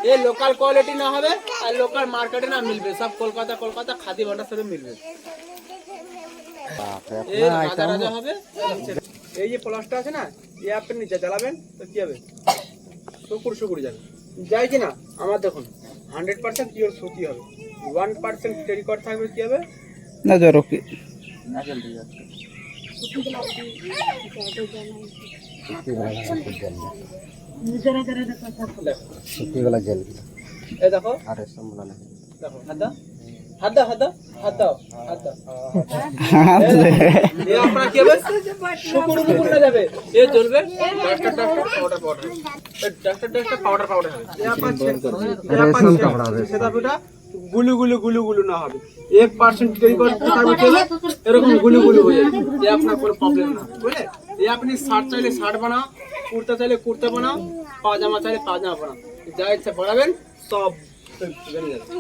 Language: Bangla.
ये लोकल क्वालिटी ना হবে আর লোকাল মার্কেটে না মিলবে, সব কলকাতা খাদি ভান্ডার সাথে মিলবে। এই রাজা রাজা হবে। এই যে প্লাসটা আছে না, এই আপনি নিচে জ্বালাবেন তো কি হবে, শুকুর যাবে, যাই কি না। আমার দেখুন 100% পিওর সুতি হবে, 1% টেরিকট থাকবে, কি হবে না জরো কি না জলদি যাচ্ছে। এই দেখো, দেখো হাত দাও। ये अपना क्या बस शुकुर ना जाबे, ये चलবে डस्टर पाउडर है, ये अपन সেটা পুরো গুলু না হবে। 1% টেরিকট থাকবে, এরকম গুলু হয়ে যাবে, ये अपना কোনো প্রবলেম না, বুঝলে। ये আপনি শার্ট চাইলে শার্ট বানাও, কুর্তা চাইলে কুর্তা বানাও, পাজামা চাইলে পাজামা বানাও, যা ইচ্ছা বানাবেন সব বেরিয়ে যাবে।